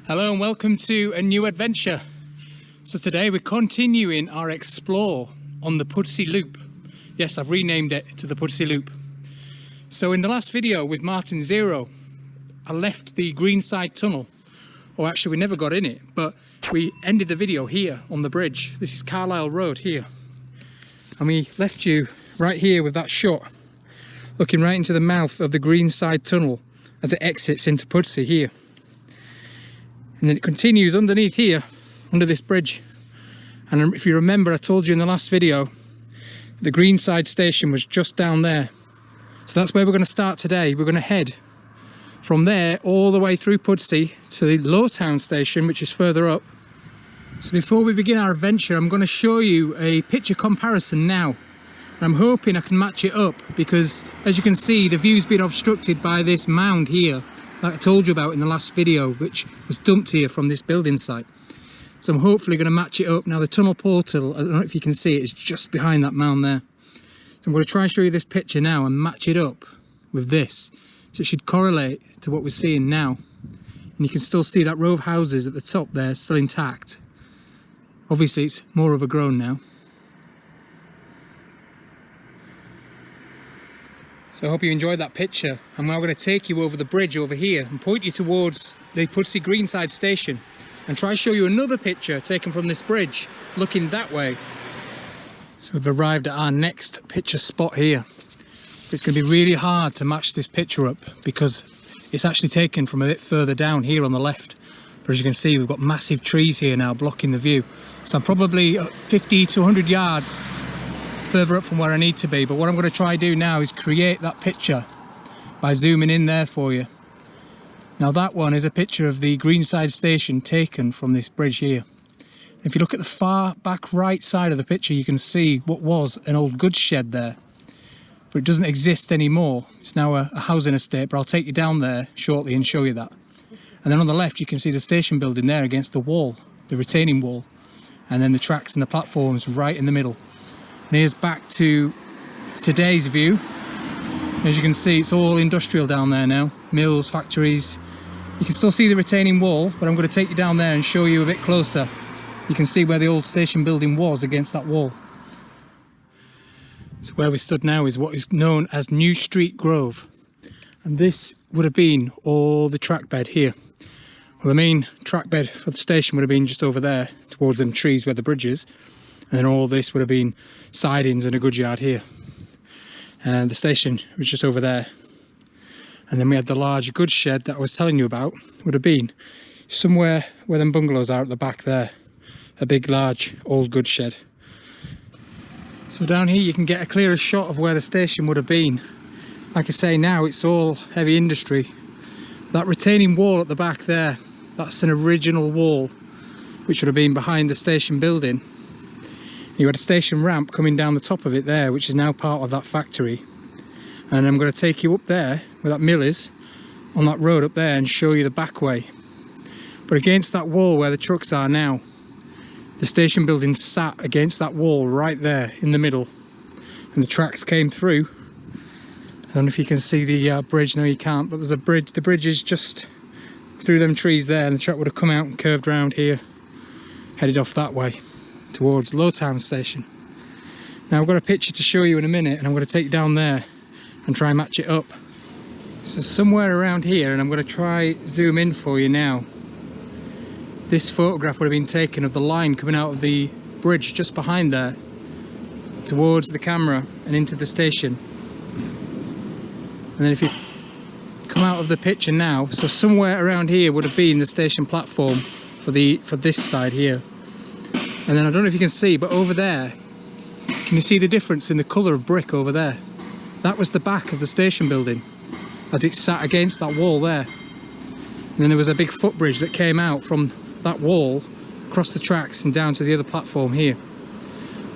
Hello and welcome to a new adventure. So today we're continuing our explore on the Pudsey Loop. Yes, I've renamed it to the Pudsey Loop. So in the last video with Martin Zero, I left the Greenside tunnel. Or actually we never got in it, but we ended the video here on the bridge. This is Carlisle Road here. And we left you right here with that shot, looking right into the mouth of the Greenside tunnel as it exits into Pudsey here. And then it continues underneath here, under this bridge. And if you remember, I told you in the last video, the Greenside station was just down there. So that's where we're going to start today. We're going to head from there all the way through Pudsey to the Lowtown station, which is further up. So before we begin our adventure, I'm going to show you a picture comparison now. And I'm hoping I can match it up because, as you can see, the view's been obstructed by this mound here that I told you about in the last video, which was dumped here from this building site. So I'm hopefully going to match it up. Now the tunnel portal, I don't know if you can see it, is just behind that mound there. So I'm going to try and show you this picture now and match it up with this. So it should correlate to what we're seeing now. And you can still see that row of houses at the top there, still intact. Obviously it's more overgrown now. So I hope you enjoyed that picture. I'm now going to take you over the bridge over here and point you towards the Pudsey Greenside station and try to show you another picture taken from this bridge looking that way. So we've arrived at our next picture spot here. It's going to be really hard to match this picture up because it's actually taken from a bit further down here on the left. But as you can see, we've got massive trees here now blocking the view. So I'm probably 50 to 100 yards further up from where I need to be, but what I'm going to try to do now is create that picture by zooming in there for you. Now that one is a picture of the Greenside station taken from this bridge here. If you look at the far back right side of the picture, you can see what was an old goods shed there, but it doesn't exist anymore. It's now a housing estate, but I'll take you down there shortly and show you that. And then on the left you can see the station building there against the wall, the retaining wall, and then the tracks and the platforms right in the middle. And here's back to today's view. As you can see, it's all industrial down there now. Mills, factories. You can still see the retaining wall, but I'm going to take you down there and show you a bit closer. You can see where the old station building was against that wall. So where we stood now is what is known as New Street Grove. And this would have been all the track bed here. Well, the main track bed for the station would have been just over there, towards them trees where the bridge is. And then all this would have been sidings and a goods yard here. And the station was just over there. And then we had the large goods shed that I was telling you about, would have been somewhere where them bungalows are at the back there. A big, large, old goods shed. So down here you can get a clearer shot of where the station would have been. Like I say, now it's all heavy industry. That retaining wall at the back there, that's an original wall, which would have been behind the station building. You had a station ramp coming down the top of it there, which is now part of that factory. And I'm going to take you up there, where that mill is, on that road up there, and show you the back way. But against that wall where the trucks are now, the station building sat against that wall right there in the middle. And the tracks came through. I don't know if you can see the bridge, no you can't, but there's a bridge. The bridge is just through them trees there, and the truck would have come out and curved round here, headed off that way towards Lowtown station. Now I've got a picture to show you in a minute, and I'm going to take you down there and try and match it up. So somewhere around here, and I'm going to try zoom in for you now. This photograph would have been taken of the line coming out of the bridge just behind there towards the camera and into the station. And then if you come out of the picture now, so somewhere around here would have been the station platform for this side here. And then I don't know if you can see, but over there, can you see the difference in the colour of brick over there? That was the back of the station building as it sat against that wall there. And then there was a big footbridge that came out from that wall across the tracks and down to the other platform here.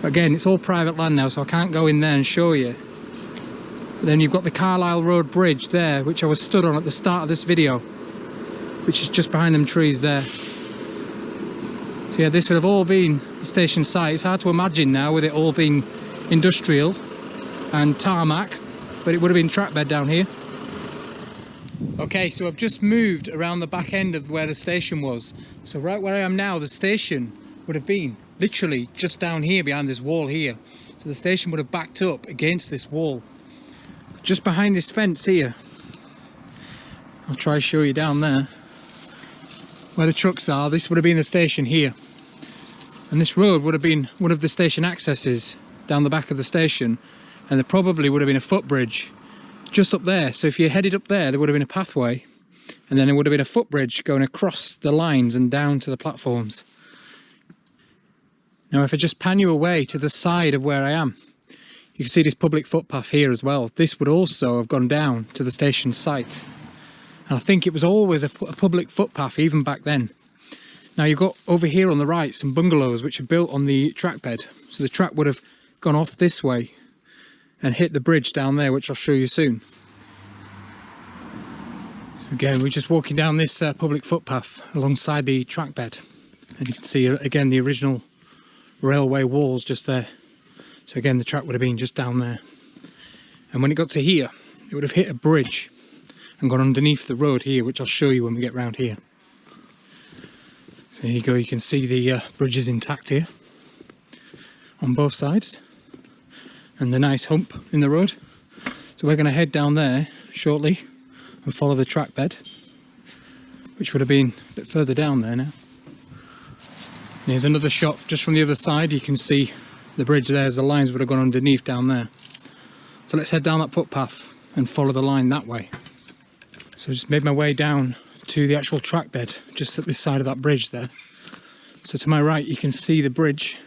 But again, it's all private land now, so I can't go in there and show you. But then you've got the Carlisle Road Bridge there, which I was stood on at the start of this video, which is just behind them trees there. So yeah, this would have all been the station site. It's hard to imagine now with it all being industrial and tarmac, but it would have been track bed down here. Okay, so I've just moved around the back end of where the station was. So right where I am now, the station would have been literally just down here behind this wall here. So the station would have backed up against this wall. Just behind this fence here. I'll try to show you down there. Where the trucks are, this would have been the station here. And this road would have been one of the station accesses down the back of the station. And there probably would have been a footbridge just up there. So if you headed up there, there would have been a pathway, and then there would have been a footbridge going across the lines and down to the platforms. Now if I just pan you away to the side of where I am, you can see this public footpath here as well. This would also have gone down to the station site. And I think it was always a public footpath even back then. Now you've got over here on the right some bungalows which are built on the track bed. So the track would have gone off this way and hit the bridge down there, which I'll show you soon. So again, we're just walking down this public footpath alongside the track bed, and you can see again the original railway walls just there. So again, the track would have been just down there, and when it got to here, it would have hit a bridge and gone underneath the road here, which I'll show you when we get round here. So there you go, you can see the bridge is intact here on both sides, and the nice hump in the road. So we're going to head down there shortly and follow the track bed, which would have been a bit further down there now. And here's another shot just from the other side. You can see the bridge there as the lines would have gone underneath down there. So let's head down that footpath and follow the line that way. So I just made my way down to the actual track bed just at this side of that bridge there. So to my right you can see the bridge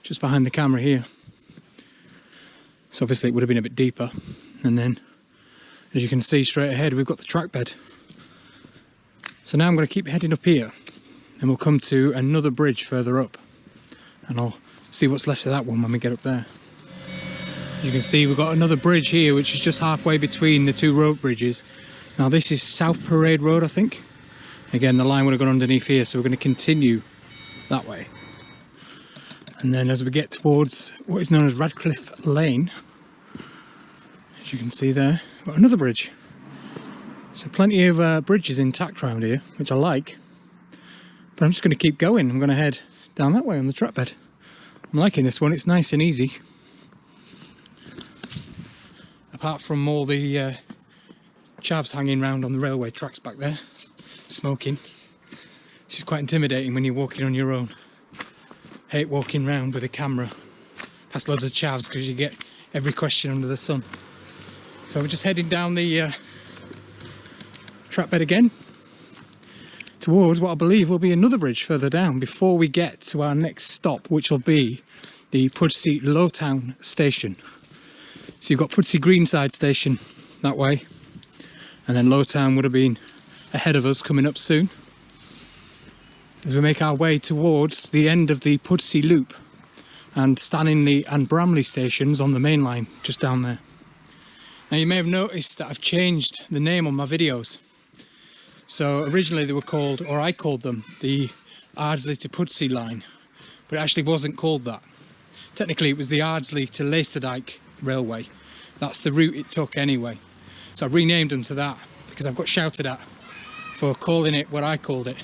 just behind the camera here. So obviously it would have been a bit deeper, and then as you can see straight ahead we've got the track bed. So now I'm going to keep heading up here and we'll come to another bridge further up, and I'll see what's left of that one when we get up there. As you can see we've got another bridge here which is just halfway between the two road bridges. Now this is South Parade Road, I think. Again, the line would have gone underneath here, so we're going to continue that way. And then as we get towards what is known as Radcliffe Lane, as you can see there, we've got another bridge. So plenty of bridges intact around here, which I like. But I'm just going to keep going. I'm going to head down that way on the track bed. I'm liking this one, it's nice and easy. Apart from all the chavs hanging around on the railway tracks back there, smoking, which is quite intimidating when you're walking on your own. Hate walking around with a camera past loads of chavs because you get every question under the sun. So we're just heading down the track bed again towards what I believe will be another bridge further down before we get to our next stop, which will be the Pudsey Lowtown station. So you've got Pudsey Greenside station that way, and then Lowtown would have been ahead of us coming up soon, as we make our way towards the end of the Pudsey Loop and Stanley and Bramley stations on the main line just down there. Now you may have noticed that I've changed the name on my videos. So originally they were called, or I called them, the Ardsley to Pudsey line, but it actually wasn't called that. Technically it was the Ardsley to Leicesterdijk Railway. That's the route it took anyway. So I've renamed them to that because I've got shouted at for calling it what I called it.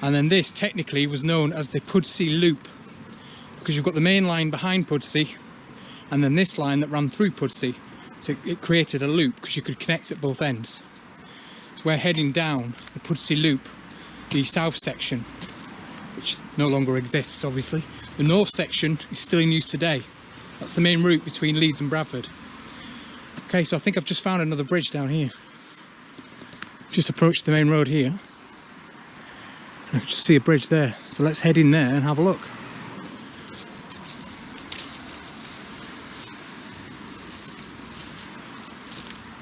And then this technically was known as the Pudsey Loop, because you've got the main line behind Pudsey and then this line that ran through Pudsey. So it created a loop because you could connect at both ends. So we're heading down the Pudsey Loop, the south section, which no longer exists obviously. The north section is still in use today. That's the main route between Leeds and Bradford. Okay, so I think I've just found another bridge down here. Just approached the main road here. I can just see a bridge there, so let's head in there and have a look.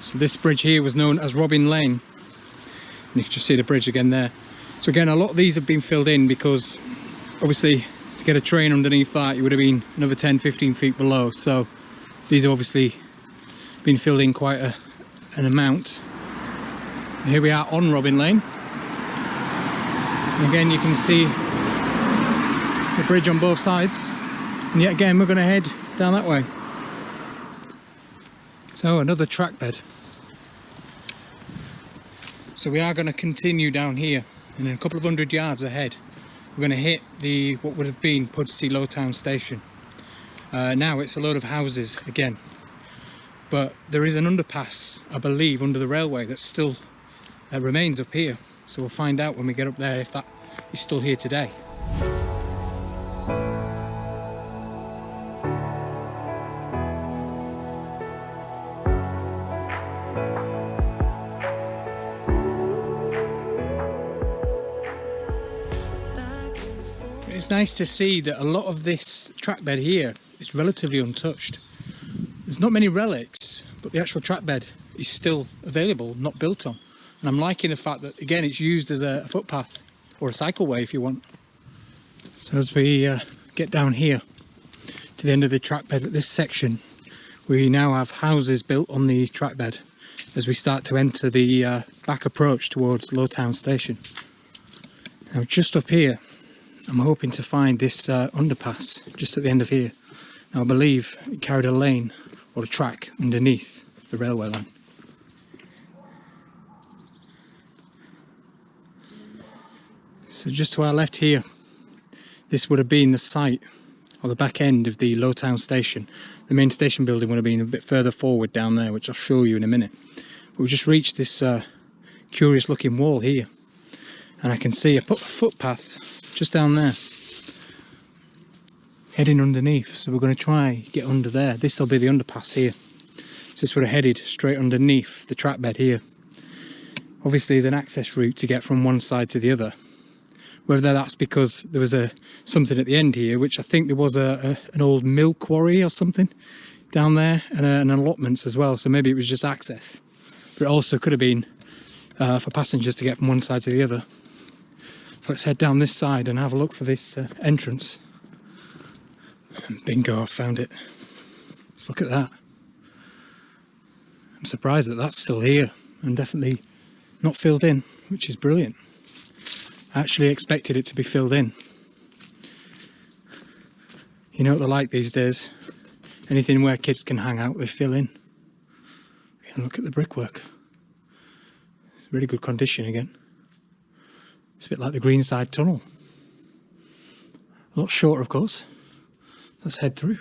So this bridge here was known as Robin Lane, and you can just see the bridge again there. So again, a lot of these have been filled in because obviously to get a train underneath that it would have been another 10-15 feet below, so these have obviously been filled in quite an amount. And here we are on Robin Lane. Again, you can see the bridge on both sides, and yet again we're going to head down that way. So another track bed. So we are going to continue down here, and in a couple of 100 yards ahead we're going to hit the what would have been Pudsey Lowtown station. Now it's a load of houses again, but there is an underpass, I believe, under the railway that still remains up here, so we'll find out when we get up there if that is still here today. It's nice to see that a lot of this track bed here is relatively untouched. There's not many relics, but the actual track bed is still available, not built on. And I'm liking the fact that, again, it's used as a footpath or a cycleway if you want. So as we get down here to the end of the track bed at this section, we now have houses built on the track bed as we start to enter the back approach towards Lowtown station. Now just up here, I'm hoping to find this underpass just at the end of here. Now I believe it carried a lane or a track underneath the railway line. So just to our left here, this would have been the site or the back end of the Lowtown station. The main station building would have been a bit further forward down there, which I'll show you in a minute. But we've just reached this curious looking wall here, and I can see a footpath just down there, heading underneath. So we're going to try get under there. This will be the underpass here. So this would have headed straight underneath the track bed here. Obviously there's an access route to get from one side to the other. Whether that's because there was something at the end here, which I think there was an old mill quarry or something down there, and an allotments as well. So maybe it was just access. But it also could have been for passengers to get from one side to the other. Let's head down this side and have a look for this entrance. And bingo, I found it. Just look at that. I'm surprised that that's still here and definitely not filled in, which is brilliant. I actually expected it to be filled in. You know what they're like these days. Anything where kids can hang out, they fill in. And look at the brickwork. It's really good condition again. It's a bit like the Greenside tunnel. A lot shorter, of course. Let's head through.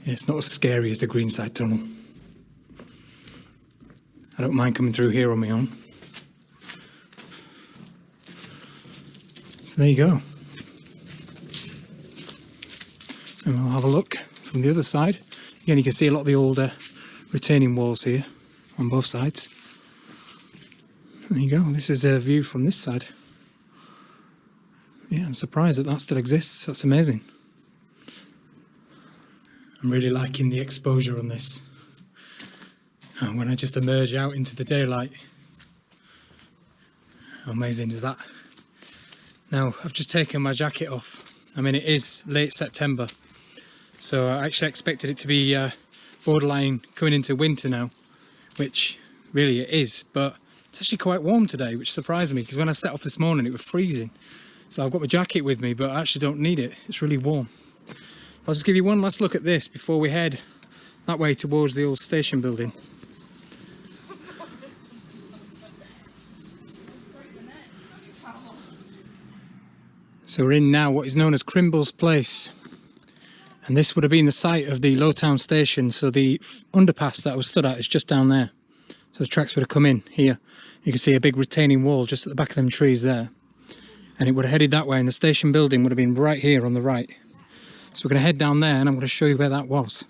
Yeah, it's not as scary as the Greenside tunnel. I don't mind coming through here on my own. So there you go. And we'll have a look from the other side. Again, you can see a lot of the older retaining walls here on both sides. There you go, this is a view from this side. Yeah, I'm surprised that still exists. That's amazing. I'm really liking the exposure on this. And when I just emerge out into the daylight, how amazing is that? Now, I've just taken my jacket off. I mean, it is late September, so I actually expected it to be borderline coming into winter now, which really it is, but it's actually quite warm today, which surprised me, because when I set off this morning it was freezing. So I've got my jacket with me, but I actually don't need it. It's really warm. I'll just give you one last look at this before we head that way towards the old station building. So we're in now what is known as Crimble's Place. And this would have been the site of the Lowtown station, so the underpass that I was stood at is just down there. So the tracks would have come in here. You can see a big retaining wall just at the back of them trees there. And it would have headed that way, and the station building would have been right here on the right. So we're going to head down there and I'm going to show you where that was.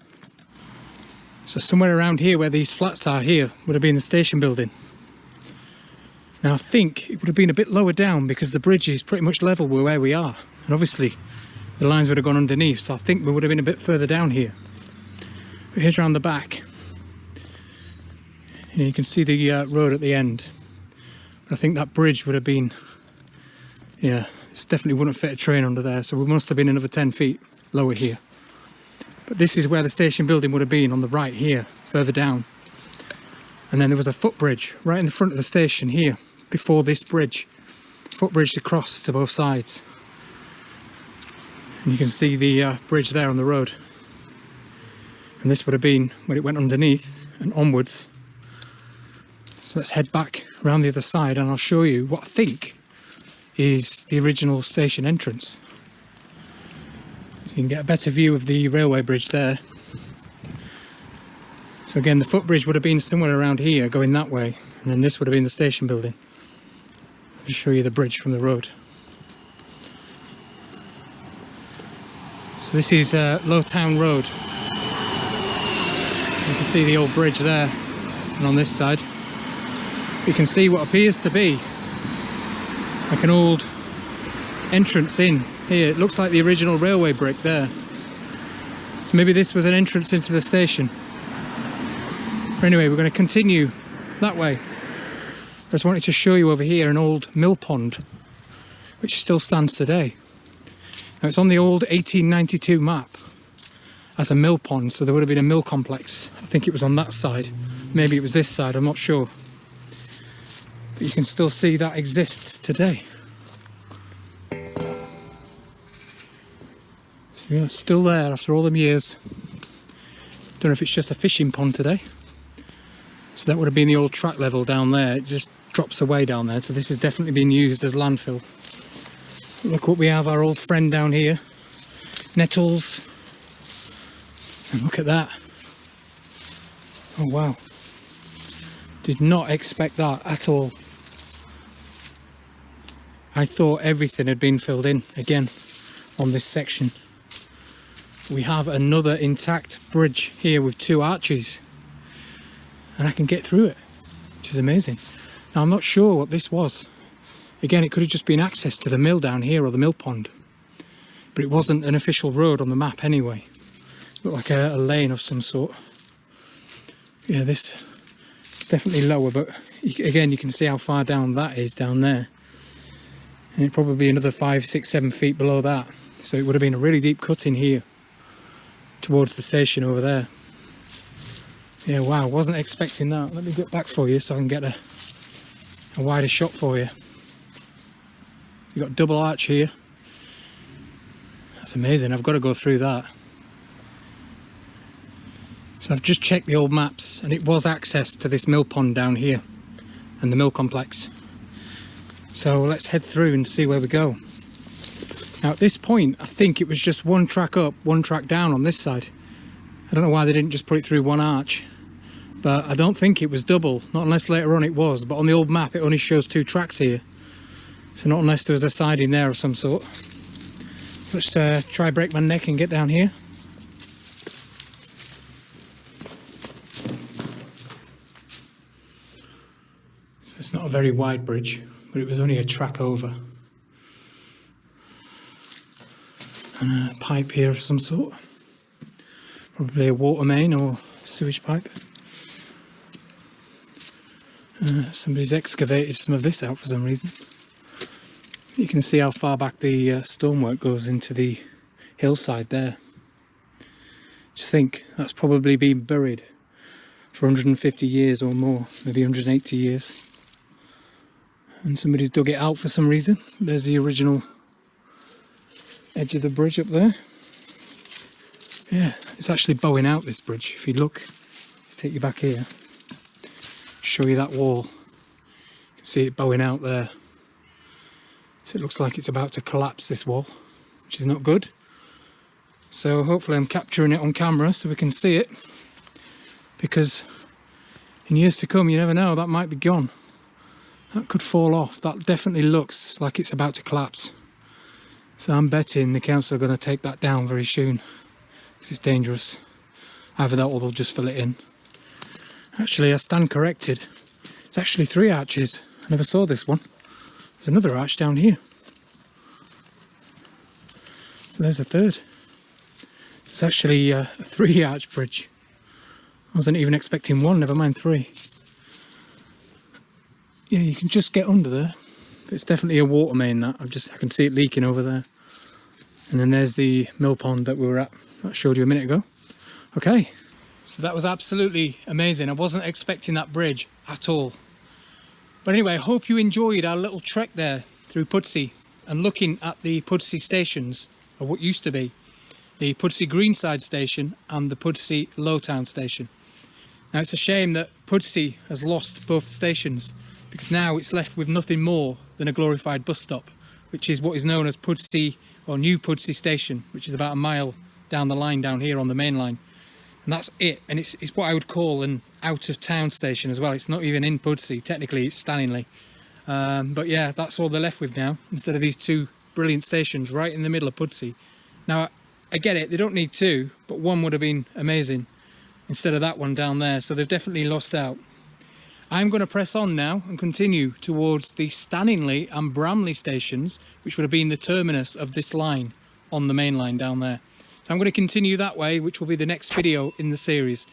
So somewhere around here where these flats are here would have been the station building. Now I think it would have been a bit lower down because the bridge is pretty much level with where we are. And obviously the lines would have gone underneath, so I think we would have been a bit further down here. But here's around the back. And you can see the road at the end. I think that bridge would have been, yeah, it definitely wouldn't fit a train under there, so we must have been another 10 feet lower here. But this is where the station building would have been, on the right here, further down. And then there was a footbridge right in the front of the station here, before this bridge. Footbridge across to both sides. And you can see the bridge there on the road. And this would have been when it went underneath and onwards. So let's head back around the other side and I'll show you what I think is the original station entrance. So you can get a better view of the railway bridge there. So again, the footbridge would have been somewhere around here going that way, and then this would have been the station building. I'll show you the bridge from the road. So this is Lowtown Road. You can see the old bridge there, and on this side you can see what appears to be like an old entrance in here. It looks like the original railway brick there. So maybe this was an entrance into the station. But anyway, we're going to continue that way. I just wanted to show you over here an old mill pond, which still stands today. Now it's on the old 1892 map as a mill pond, so there would have been a mill complex. I think it was on that side. Maybe it was this side, I'm not sure. But you can still see that exists today. So yeah, it's still there after all them years. Don't know if it's just a fishing pond today. So that would have been the old track level down there. It just drops away down there. So this has definitely been used as landfill. Look what we have, our old friend down here. Nettles. And look at that. Oh wow. Did not expect that at all. I thought everything had been filled in again on this section. We have another intact bridge here with 2 arches. And I can get through it, which is amazing. Now I'm not sure what this was. Again, it could have just been access to the mill down here or the mill pond. But it wasn't an official road on the map anyway. It looked like a lane of some sort. Yeah, this is definitely lower, but again you can see how far down that is down there. And it'd probably be another 5, 6, 7 feet below that. So it would have been a really deep cut in here towards the station over there. Yeah, wow, wasn't expecting that. Let me get back for you so I can get a wider shot for you. You've got double arch here. That's amazing, I've got to go through that. So I've just checked the old maps and it was access to this mill pond down here and the mill complex. So let's head through and see where we go. Now at this point, I think it was just one track up, one track down on this side. I don't know why they didn't just put it through one arch. But I don't think it was double, not unless later on it was. But on the old map it only shows 2 tracks here. So not unless there was a siding there of some sort. Let's try break my neck and get down here. So it's not a very wide bridge, but it was only a track over. And a pipe here of some sort. Probably a water main or sewage pipe. Somebody's excavated some of this out for some reason. You can see how far back the stonework goes into the hillside there. Just think, that's probably been buried for 150 years or more, maybe 180 years. And somebody's dug it out for some reason. There's the original edge of the bridge up there. Yeah, it's actually bowing out, this bridge. If you look, let's take you back here. Show you that wall. You can see it bowing out there. So it looks like it's about to collapse, this wall, which is not good. So hopefully I'm capturing it on camera so we can see it, because in years to come you never know, that might be gone. That could fall off. That definitely looks like it's about to collapse. So I'm betting the council are going to take that down very soon, because it's dangerous. Either that or they'll just fill it in. Actually, I stand corrected. It's actually 3 arches. I never saw this one. There's another arch down here. So there's a 3rd. It's actually a 3 arch bridge. I wasn't even expecting 1, never mind 3. Yeah, you can just get under there. But it's definitely a water main, that. I can see it leaking over there. And then there's the mill pond that we were at, that I showed you a minute ago. Okay. So that was absolutely amazing. I wasn't expecting that bridge at all. But anyway, I hope you enjoyed our little trek there through Pudsey and looking at the Pudsey stations, or what used to be. the Pudsey Greenside station and the Pudsey Lowtown station. Now it's a shame that Pudsey has lost both stations, because now it's left with nothing more than a glorified bus stop, which is what is known as Pudsey, or New Pudsey Station, which is about a mile down the line down here on the main line. And that's it, and it's what I would call an out-of-town station as well. It's not even in Pudsey, technically it's Stanningley. But yeah, that's all they're left with now, instead of these two brilliant stations right in the middle of Pudsey. Now, I get it, they don't need two, but one would have been amazing instead of that one down there, so they've definitely lost out. I'm going to press on now and continue towards the Stanningley and Bramley stations, which would have been the terminus of this line on the main line down there. So I'm going to continue that way, which will be the next video in the series.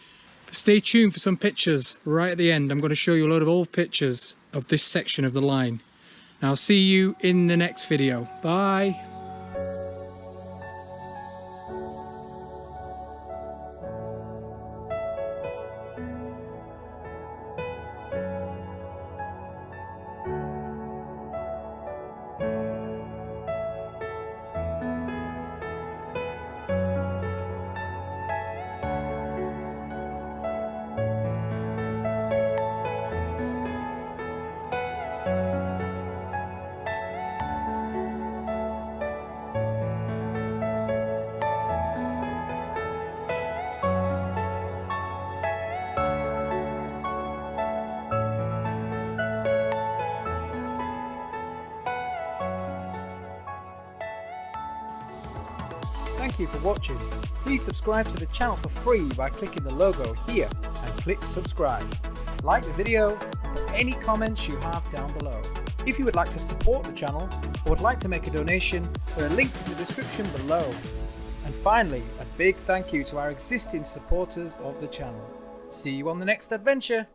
But stay tuned for some pictures right at the end. I'm going to show you a lot of old pictures of this section of the line. And I'll see you in the next video. Bye! Thank you for watching. Please subscribe to the channel for free by clicking the logo here and click subscribe. Like the video and put any comments you have down below. If you would like to support the channel or would like to make a donation, there are links in the description below. And finally, a big thank you to our existing supporters of the channel. See you on the next adventure.